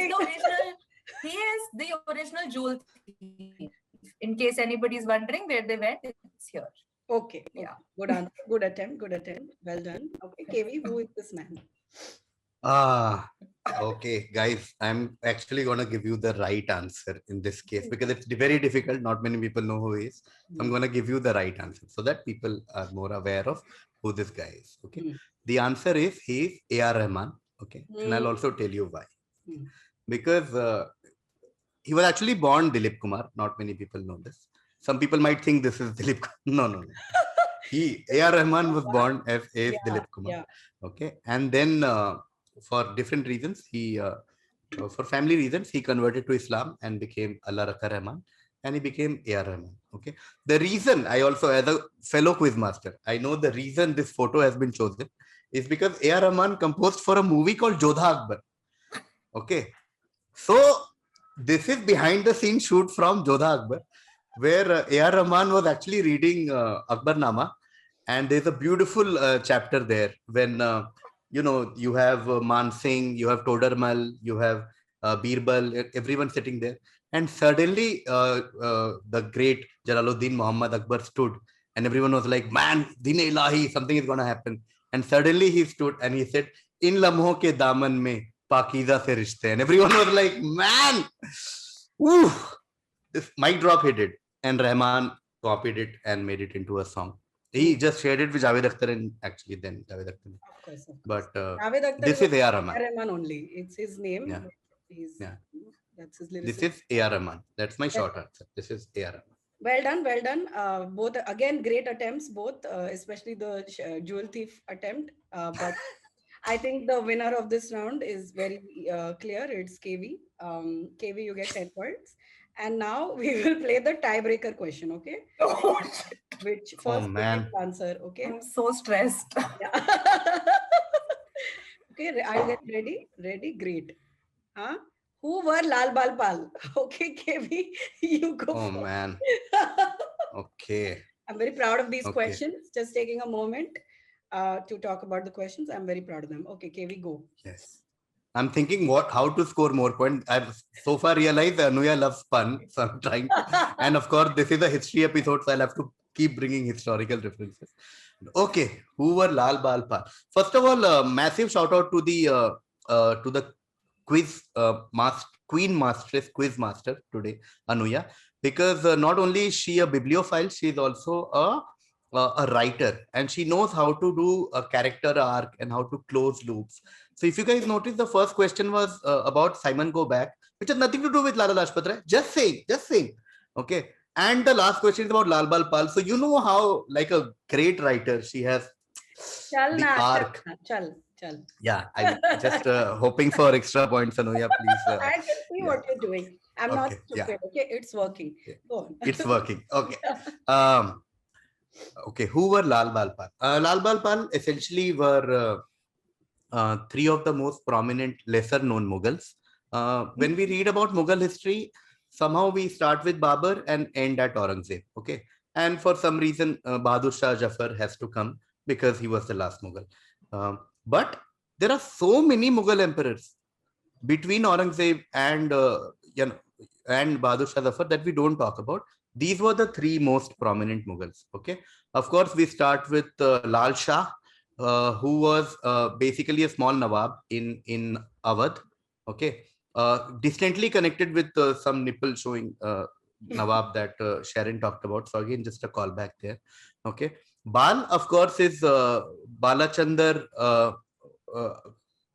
He is the original jewel thief. In case anybody is wondering where they went, it's here. Okay. Yeah. Good answer. Good attempt. Well done. Okay, KV, who is this man? Okay, guys, I'm actually going to give you the right answer in this case because it's very difficult. Not many people know who he is. So I'm going to give you the right answer so that people are more aware of who this guy is. Okay. The answer is he is A.R. Rahman. Okay. And I'll also tell you why. Because he was actually born Dilip Kumar. Not many people know this. Some people might think this is Dilip Kumar. No. A.R. Rahman was born as Dilip Kumar. Yeah. Okay. And then for different reasons, for family reasons, he converted to Islam and became Allah Rakha Rahman. and he became A.R. Rahman. Okay. The reason I also, as a fellow quiz master, I know the reason this photo has been chosen is because A.R. Rahman composed for a movie called Jodha Akbar. Okay. So this is behind the scenes shoot from Jodha Akbar, where A.R. Rahman was actually reading Akbarnama, and there's a beautiful chapter there when you have Man Singh, you have Todarmal, you have Birbal, everyone sitting there, and suddenly the great Jalaluddin Muhammad Akbar stood, and everyone was like, "Man, Dine Ilahi, something is going to happen." And suddenly he stood and he said, "In lamho ke daman mein pakiza se rishte," and everyone was like, "Man, woo!" This mic drop he did, and Rahman copied it and made it into a song. He just shared it with Javed Akhtar and actually then Javed Akhtar. Of course. But Javed Akhtar this is A.R. Rahman. Rahman only. It's his name. Yeah. Yeah. That's his This lyricism. is A.R. Rahman. That's my short answer. This is A.R. Rahman. Well done, well done. Both again great attempts, both especially the jewel thief attempt. But I think the winner of this round is very clear. It's KV. KV, you get 10 points. And now we will play the tiebreaker question. Okay. Oh, Which Oh, first man. answer. Okay. I'm so stressed. Yeah. Okay. Are you guys ready? Ready? Great. Huh? Who were Lal Bal Pal? Okay, KV, you go. Oh, man. Okay. I'm very proud of these Okay. questions. Just taking a moment to talk about the questions. I'm very proud of them. Okay, KV, go. Yes. I'm thinking how to score more points. I've so far realized Anuya loves fun, so I'm trying. And of course, this is a history episode, so I'll have to keep bringing historical references. Okay, who were Lal Bal Pal? First of all, massive shout out to the quiz queen masteress, quiz master today, Anuya, because not only is she a bibliophile, she is also a writer, and she knows how to do a character arc and how to close loops. So if you guys notice, the first question was about Simon Go Back, which has nothing to do with Lala Lajpat Rai. Just saying. Okay. And the last question is about Lal Bal Pal. So you know how, like a great writer, she has the arc. Chal. Yeah, I'm just hoping for extra points, Anuya, please. I can see what you're doing. I'm not stupid. Yeah. Okay, it's working. Yeah. Go on. It's working. Okay. Okay, who were Lal Bal Pal? Lal Bal Pal essentially were three of the most prominent lesser known Mughals. When we read about Mughal history, somehow we start with Babur and end at Aurangzeb. Okay. And for some reason, Bahadur Shah Jafar has to come because he was the last Mughal. But there are so many Mughal emperors between Aurangzeb and Bahadur Shah Zafar that we don't talk about. These were the three most prominent Mughals. Okay. Of course, we start with Lal Shah, who was basically a small Nawab in Awadh. Okay. Distantly connected with some nipple showing Nawab that Sharon talked about. So again, just a callback there. Okay. Bal, of course, is Balachandar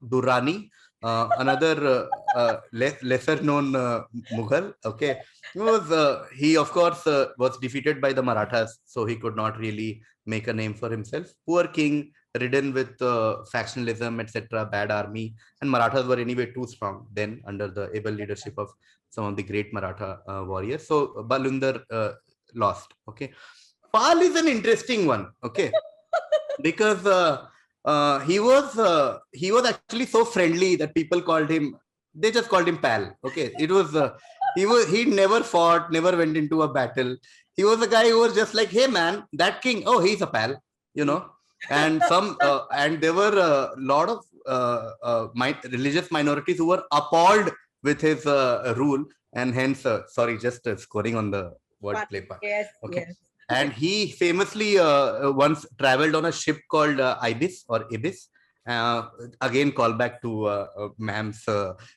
Durrani, another lesser known Mughal. Okay. He of course was defeated by the Marathas, so he could not really make a name for himself. Poor king, ridden with factionalism, etc., bad army, and Marathas were anyway too strong then under the able leadership of some of the great Maratha warriors. So Balundar lost. Okay. Pal is an interesting one. Okay. Because he was actually so friendly that people called him, they just called him Pal. Okay. It was he never fought, never went into a battle. He was a guy who was just like, hey man, that king, oh, he's a pal, and and there were a lot of religious minorities who were appalled with his rule, and hence sorry, just scoring on the wordplay part. Yes, okay. Yes. And he famously once traveled on a ship called Ibis or Ibis. Again, call back to ma'am's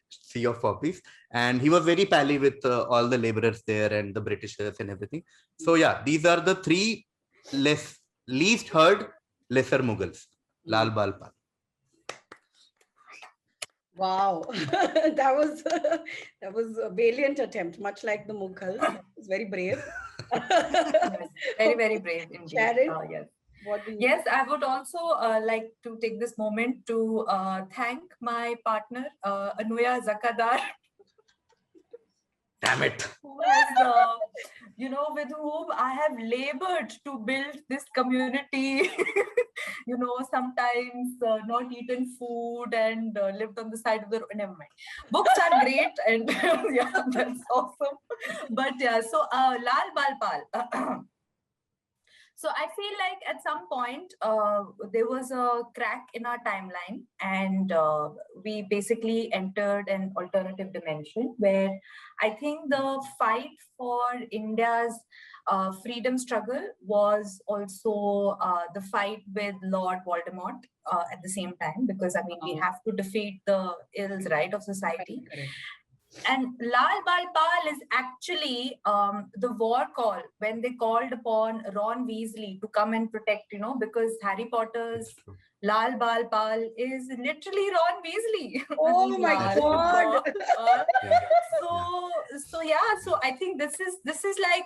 Sea of Poppies. And he was very pally with all the laborers there and the Britishers and everything. So yeah, these are the three least heard lesser Mughals. Lal Bal Pal. Wow, that was a valiant attempt, much like the Mughals. It was very brave. Yes, very, very brave indeed. Sharon, Yes. what do you Yes, I would also like to take this moment to thank my partner, Anuya Zakadar, Damn it. who has, with whom I have labored to build this community. Sometimes not eaten food and lived on the side of the road. Never mind. Books are great, and yeah, that's awesome. But yeah, so Lal Bal Pal. So I feel like at some point there was a crack in our timeline, and we basically entered an alternative dimension where I think the fight for India's freedom struggle was also the fight with Lord Voldemort at the same time, because I mean we have to defeat the ills, right, of society. Correct. And Lal Bal Pal is actually the war call when they called upon Ron Weasley to come and protect, because Harry Potter's Lal Bal Pal is literally Ron Weasley. Oh my God. So I think this is like,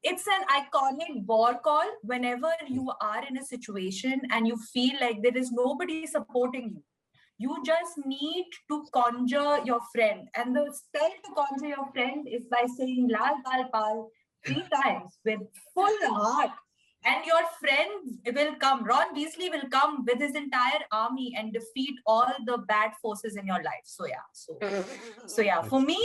it's an iconic war call whenever you are in a situation and you feel like there is nobody supporting you. You just need to conjure your friend. And the spell to conjure your friend is by saying Lal Bal Pal 3 times with full heart. And your friend will come. Ron Weasley will come with his entire army and defeat all the bad forces in your life. So yeah. For me,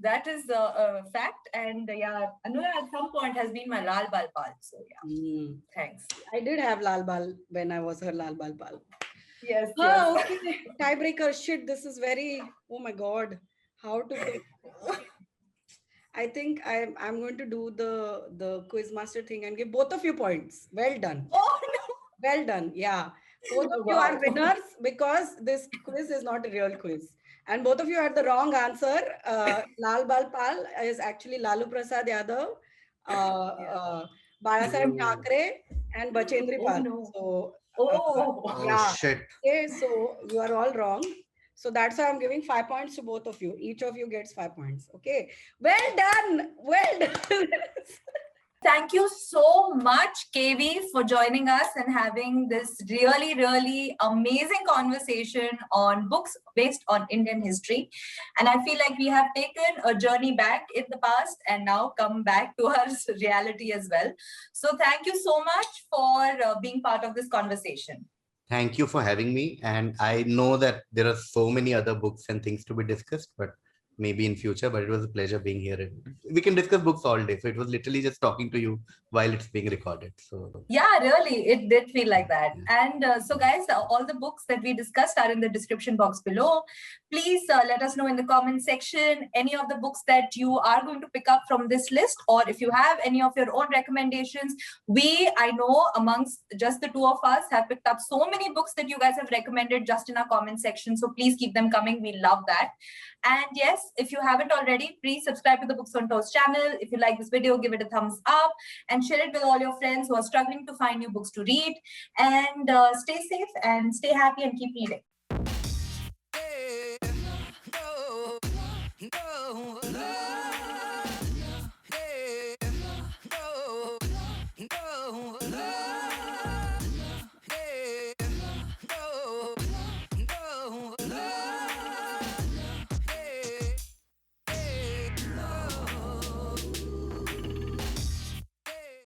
that is a fact. And yeah, Anuya at some point has been my Lal Bal Pal. So yeah, thanks. I did have Lal Bal when I was her Lal Bal Pal. Yes. Oh, okay. Tiebreaker. Shit, this is very, oh my God. How to pick? I think I'm going to do the quiz master thing and give both of you points. Well done. Oh no. Well done. Yeah. Both of you are winners because this quiz is not a real quiz. And both of you had the wrong answer. Lal Bal Pal is actually Lalu Prasad Yadav, Bala Saheb Thackeray, and Bachendri Pal. No. So, yeah. Shit. Okay, so you are all wrong. So that's why I'm giving 5 points to both of you. Each of you gets 5 points. Okay. Well done. Well done. Thank you so much, KV, for joining us and having this really, really amazing conversation on books based on Indian history. And I feel like we have taken a journey back in the past and now come back to our reality as well. So thank you so much for being part of this conversation. Thank you for having me. And I know that there are so many other books and things to be discussed, but maybe in future, but it was a pleasure being here. We can discuss books all day. So it was literally just talking to you while it's being recorded. So yeah, really, it did feel like that. And so guys, all the books that we discussed are in the description box below. Please let us know in the comment section any of the books that you are going to pick up from this list, or if you have any of your own recommendations. I know amongst just the two of us have picked up so many books that you guys have recommended just in our comment section. So please keep them coming. We love that. And yes, if you haven't already, please subscribe to the Books on Toast channel. If you like this video, give it a thumbs up and share it with all your friends who are struggling to find new books to read. And stay safe and stay happy and keep reading.